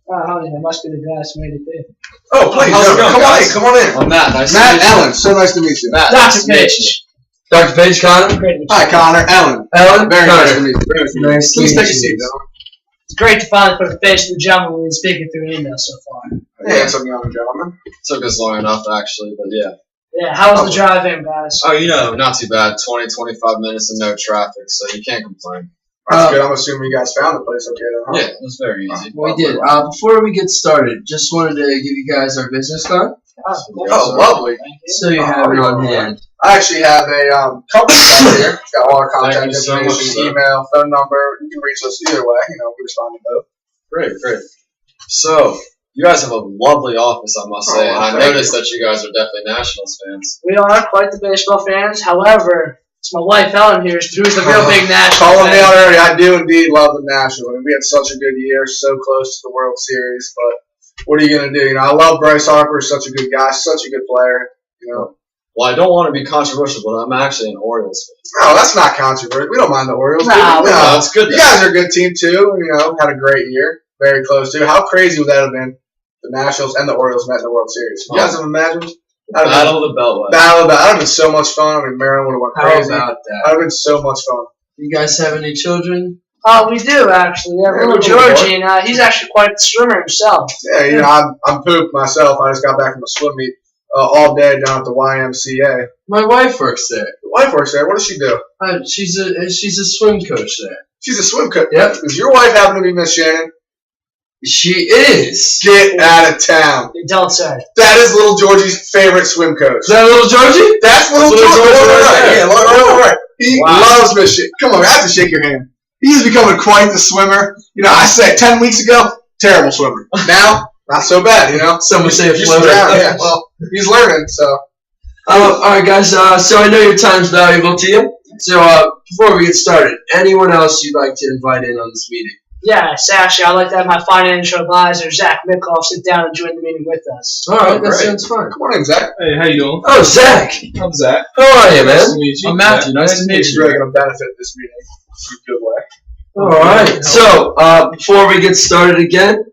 Oh, yeah, must be the guys who made it big. Oh, please, How's it going, come on guys? in, come on in. I'm Matt. Nice Matt to meet Ellen, so nice to meet you. Matt. Dr. Page. Dr. Page, Connor. Great to meet you. Hi, Connor. Ellen. Ellen. Very Connor. nice to meet you. Very nice to meet you. Nice to Please meet take a you. seat, Ellen. It's great to finally put a face to the gentleman we've been speaking through email so far. Handsome young gentleman. Took us long enough, actually, but yeah. Yeah, how was the drive in, guys? Oh, not too bad. 20, 25 minutes and no traffic, so you can't complain. That's good. I'm assuming you guys found the place okay, then, huh? Yeah, it was very easy. We did. Before we get started, just wanted to give you guys our business card, Oh, lovely. so you have it on hand. I actually have a company card here. It's got all our Thank contact you so much, information, sir. email, phone number. You can reach us either way. We respond to both. Great, great. So, you guys have a lovely office, I must say, and I thank noticed that you guys are definitely Nationals fans. We are quite the baseball fans. However, it's my wife Ellen here who's the real big national Calling me fan. out already. I do indeed love the Nationals. We had such a good year, so close to the World Series. But what are you going to do? I love Bryce Harper. Such a good guy, such a good player. Well, I don't want to be controversial, but I'm actually an Orioles fan. No, that's not controversial. We don't mind the Orioles. No, do we? No, it's good. You guys are a good team too. Had a great year. Very close to. How crazy would that have been? The Nationals and the Orioles met in the World Series. You guys have imagined? Battle of the Beltway. That would have been so much fun. Maryland would have went How crazy. That about that? would have been so much fun. You guys have any children? We do actually. Yeah, Yeah, little we do. Georgie, and he's actually quite the swimmer himself. Yeah, I'm pooped myself. I just got back from a swim meet all day down at the YMCA. My wife works there. The wife works there. What does she do? She's a swim coach there. She's a swim coach. Yep. Does your wife happen to be Miss Shannon? She is. Get out of town. You don't say. That is little Georgie's favorite swim coach. Is that little Georgie? That's little Little Georgie. Georgie right Right. there. Yeah, right. He Wow. loves Miss Shannon. Come on, I have to shake your hand. He's becoming quite the swimmer. I said 10 weeks ago, terrible swimmer. Now, not so bad, Some would say a Used to floater. drown, yeah. Well, he's learning, so. All right, guys. So I know your time's valuable to you. So before we get started, anyone else you'd like to invite in on this meeting? Yes, actually, I'd like to have my financial advisor, Zach Mickoff, sit down and join the meeting with us. All right, that great. sounds fine. Come on in, Zach. Hey, how you doing? Oh, Zach. I'm Zach. How are you, Nice to man? meet you. I'm Matthew. Nice to meet He's you. really going to benefit this meeting in a good way. All right. So before we get started again,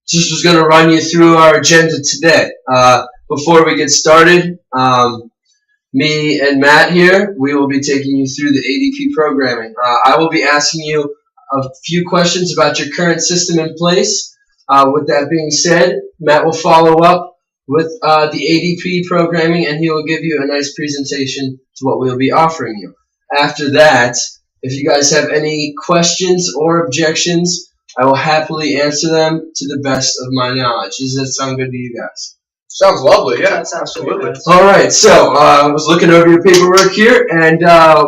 just was going to run you through our agenda today. Before we get started, me and Matt here, we will be taking you through the ADP programming. I will be asking you a few questions about your current system in place. With that being said, Matt will follow up with the ADP programming, and he will give you a nice presentation to what we'll be offering you. After that, if you guys have any questions or objections, I will happily answer them to the best of my knowledge. Does that sound good to you guys? Sounds lovely, yeah. That sounds Absolutely. good. All right, so I was looking over your paperwork here, and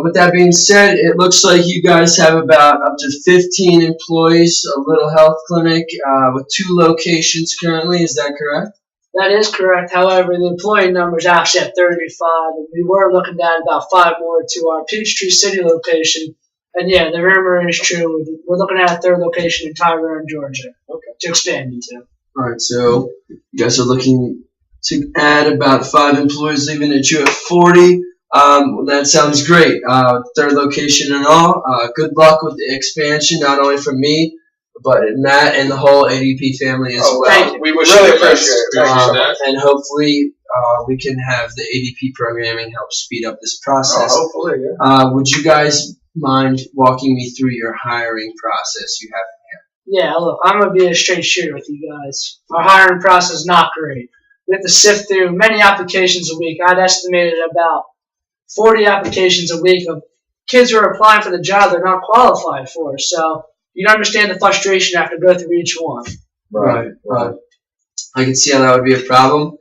with that being said, it looks like you guys have about up to 15 employees, a little health clinic with 2 locations currently. Is that correct? That is correct. However, the employee number is actually at 35, and we were looking to add about 5 more to our Peachtree City location. And yeah, the rumor is true. We're looking at a 3rd location in Tyrone, Georgia, to expand into. All right, so you guys are looking to add about 5 employees, leaving it you at 40. That sounds great. 3rd location and all. Good luck with the expansion, not only from me, but Matt and the whole ADP family as well. thank you. We wish really appreciate it. Thank you so much. And hopefully we can have the ADP programming help speed up this process. Hopefully, yeah. Would you guys mind walking me through your hiring process you have? Yeah, look, I'm going to be a straight shooter with you guys. Our hiring process is not great. We have to sift through many applications a week. I'd estimated about 40 applications a week of kids who are applying for the job they're not qualified for. So you can understand the frustration after go through each one. Right. I can see how that would be a problem.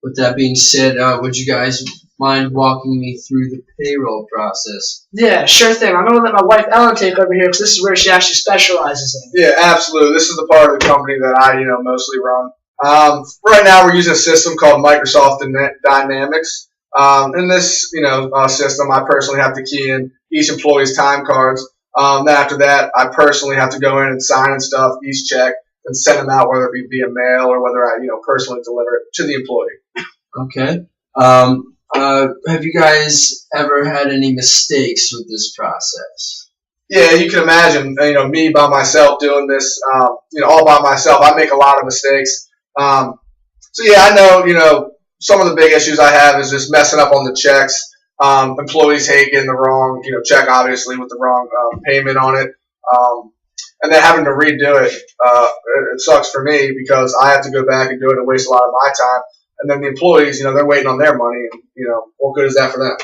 With that being said, would you guys mind walking me through the payroll process? Yeah, sure thing. I'm going to let my wife Ellen take over here because this is where she actually specializes in. Yeah, absolutely. This is the part of the company that I, mostly run. Right now, we're using a system called Microsoft Dynamics. In this, system, I personally have to key in each employee's time cards. Then after that, I personally have to go in and sign and stuff, each check, and send them out, whether it be via mail or whether I, personally deliver it to the employee. Okay. Have you guys ever had any mistakes with this process? yeah, you can imagine, me by myself doing this, all by myself. I make a lot of mistakes. So yeah, I know, some of the big issues I have is just messing up on the checks. Employees hate getting the wrong, check obviously with the wrong payment on it. And then having to redo it, it sucks for me because I have to go back and do it and waste a lot of my time. And then the employees, they're waiting on their money, and what good is that for them?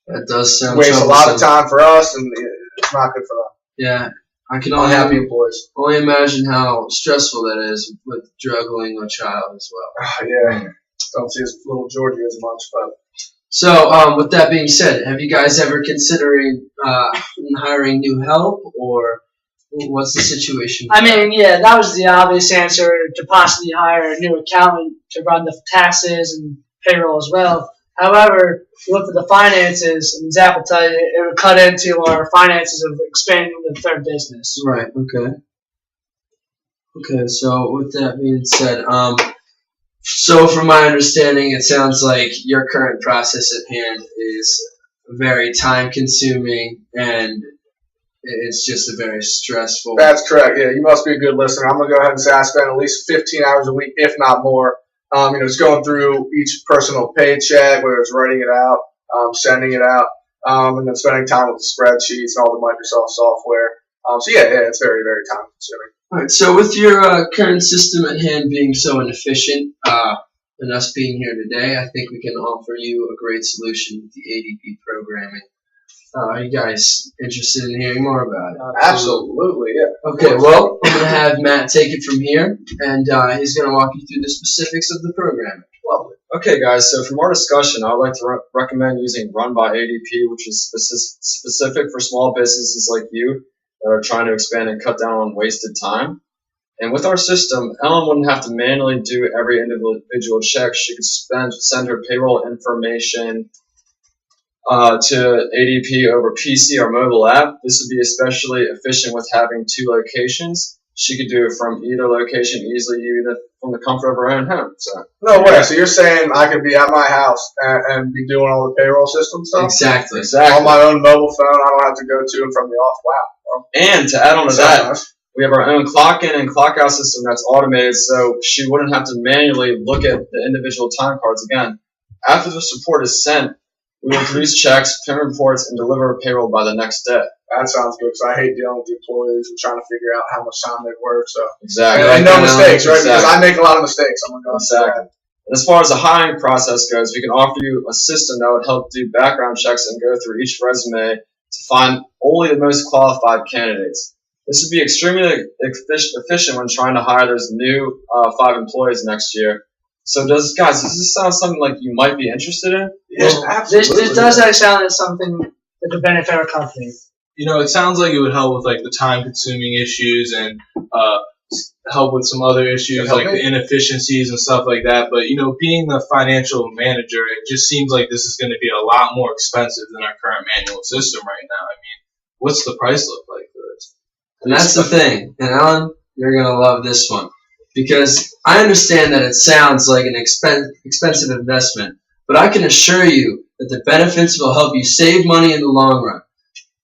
That does sound Waste a lot of troublesome. time for us, and it's not good for them. Yeah, I can Unhappy employees. only imagine how stressful that is with juggling a child as well. Yeah, don't see his little Georgie as much, but So, with that being said, have you guys ever considering hiring new help, or what's the situation? I mean, yeah, that was the obvious answer, to possibly hire a new accountant to run the taxes and payroll as well. However, if you look at the finances, and Zach will tell you, it would cut into our finances of expanding the third business. Right. Okay. Okay. So, with that being said, so from my understanding, it sounds like your current process at hand is very time-consuming, and it's just a very stressful. that's correct. Yeah, you must be a good listener. I'm gonna go ahead and say I spend at least 15 hours a week, if not more. Just going through each personal paycheck, whether it's writing it out, sending it out, and then spending time with the spreadsheets and all the Microsoft software. So yeah, it's very, very time consuming. All right. So, with your current system at hand being so inefficient, and us being here today, I think we can offer you a great solution with the ADP programming. Are you guys interested in hearing more about it? Absolutely, yeah. Okay, well, I'm going to have Matt take it from here, and he's going to walk you through the specifics of the program. Lovely. Okay, guys, so for more discussion, I would like to recommend using Run by ADP, which is specific for small businesses like you that are trying to expand and cut down on wasted time. And with our system, Ellen wouldn't have to manually do every individual check. She could send her payroll information to ADP over PC or mobile app. This would be especially efficient with having two locations. She could do it from either location easily, even from the comfort of her own home. So No way. So you're saying I could be at my house and be doing all the payroll system stuff Exactly. on my own mobile phone? I don't have to go to and from the office. Wow. And to add on to Sounds that, nice. we have our own clock in and clock out system that's automated, so she wouldn't have to manually look at the individual time cards again. After the support is sent, we will produce checks, print reports, and deliver payroll by the next day. That sounds good because I hate dealing with the employees and trying to figure out how much time they've worked. So Exactly. and no mistakes, right? Exactly. Because I make a lot of mistakes. I'm gonna go into Exactly. that. And as far as the hiring process goes, we can offer you a system that would help do background checks and go through each resume to find only the most qualified candidates. This would be extremely efficient when trying to hire those new 5 employees next year. So does this sound something like you might be interested in? Yes, Well, absolutely. This does actually sound like something that could benefit our company. It sounds like it would help with like the time-consuming issues and help with some other issues Help like me? the inefficiencies and stuff like that. But being the financial manager, it just seems like this is going to be a lot more expensive than our current manual system right now. I mean, what's the price look like for this? And that's the thing. And Alan, you're going to love this one. Because I understand that it sounds like an expensive investment, but I can assure you that the benefits will help you save money in the long run.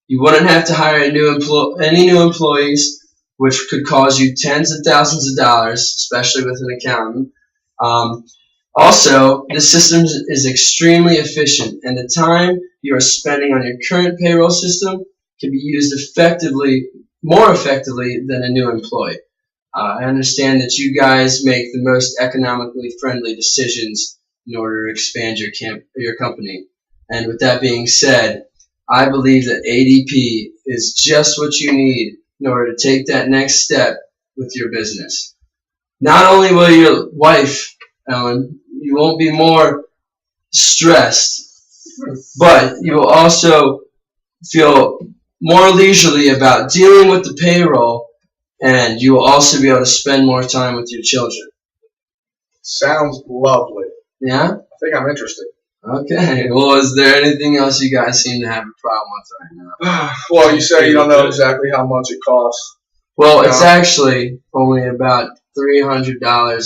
You wouldn't have to hire any new employees, which could cause you tens of thousands of dollars, especially with an accountant. Also, the system is extremely efficient, and the time you are spending on your current payroll system can be used more effectively than a new employee. I understand that you guys make the most economically friendly decisions in order to expand your company. And with that being said, I believe that ADP is just what you need in order to take that next step with your business. Not only will your wife, Ellen, you won't be more stressed, but you will also feel more leisurely about dealing with the payroll, and you will also be able to spend more time with your children. Sounds lovely. Yeah? I think I'm interested. Okay. Well, is there anything else you guys seem to have a problem with right now? Well, you said you don't know exactly how much it costs. Well, it's actually only about $300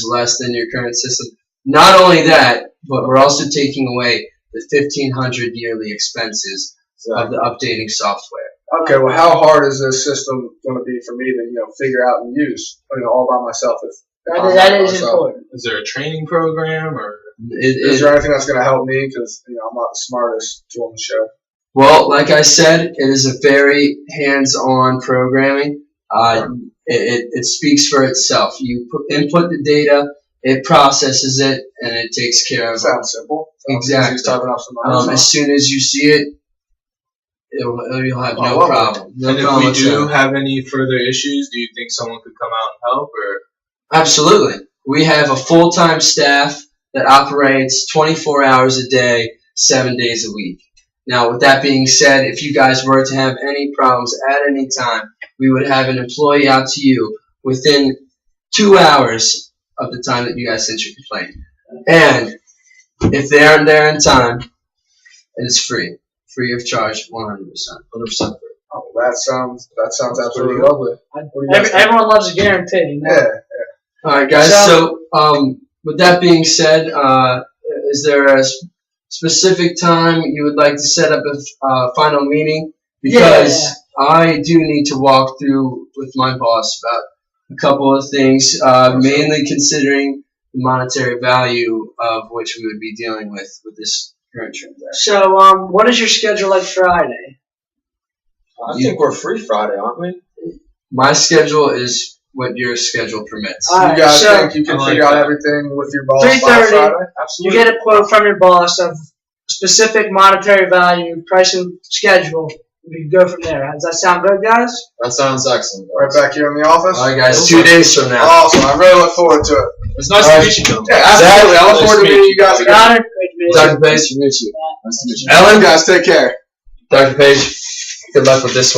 less than your current system. Not only that, but we're also taking away the $1,500 yearly expenses of the updating software. Okay, well, how hard is this system going to be for me to figure out and use all by myself? That is important. Is there a training program or? Is there anything that's going to help me? Because I'm not the smartest tool on the show. Well, like I said, it is a very hands-on programming. It speaks for itself. You input the data, it processes it, and it takes care of it. Sounds simple. Exactly. Just typing off some numbers. As soon as you see it, you'll have no well, problem. No And if problem we do whatsoever. have any further issues, do you think someone could come out and help or? Absolutely. We have a full-time staff that operates 24 hours a day, 7 days a week. Now, with that being said, if you guys were to have any problems at any time, we would have an employee out to you within 2 hours of the time that you guys sent your complaint. And if they aren't there in time, it's free of charge, 100%. 100% free. Oh, that sounds absolutely lovely. Everyone loves a guarantee. Yeah. All right, guys. So, with that being said, is there a specific time you would like to set up a final meeting? Because I do need to walk through with my boss about a couple of things, mainly considering the monetary value of which we would be dealing with this current transaction. So, what is your schedule like Friday? I think we're free Friday, aren't we? My schedule is what your schedule permits. All You right, guys so think you can I like figure out that. everything with your boss 3:30. by Friday? You Absolutely. get a quote from your boss of specific monetary value, pricing schedule. We can go from there. Does that sound good, guys? That sounds excellent. Right back here in the office. All right, guys. 2 days from now. Awesome. I really look forward to it. It's nice to meet you, gentlemen. Yeah, absolutely. I look forward to meeting you guys again. Got it? Great to meet you. Dr. Page, Nice to meet you. Ellen, guys, take care. Dr. Page, good luck with this one.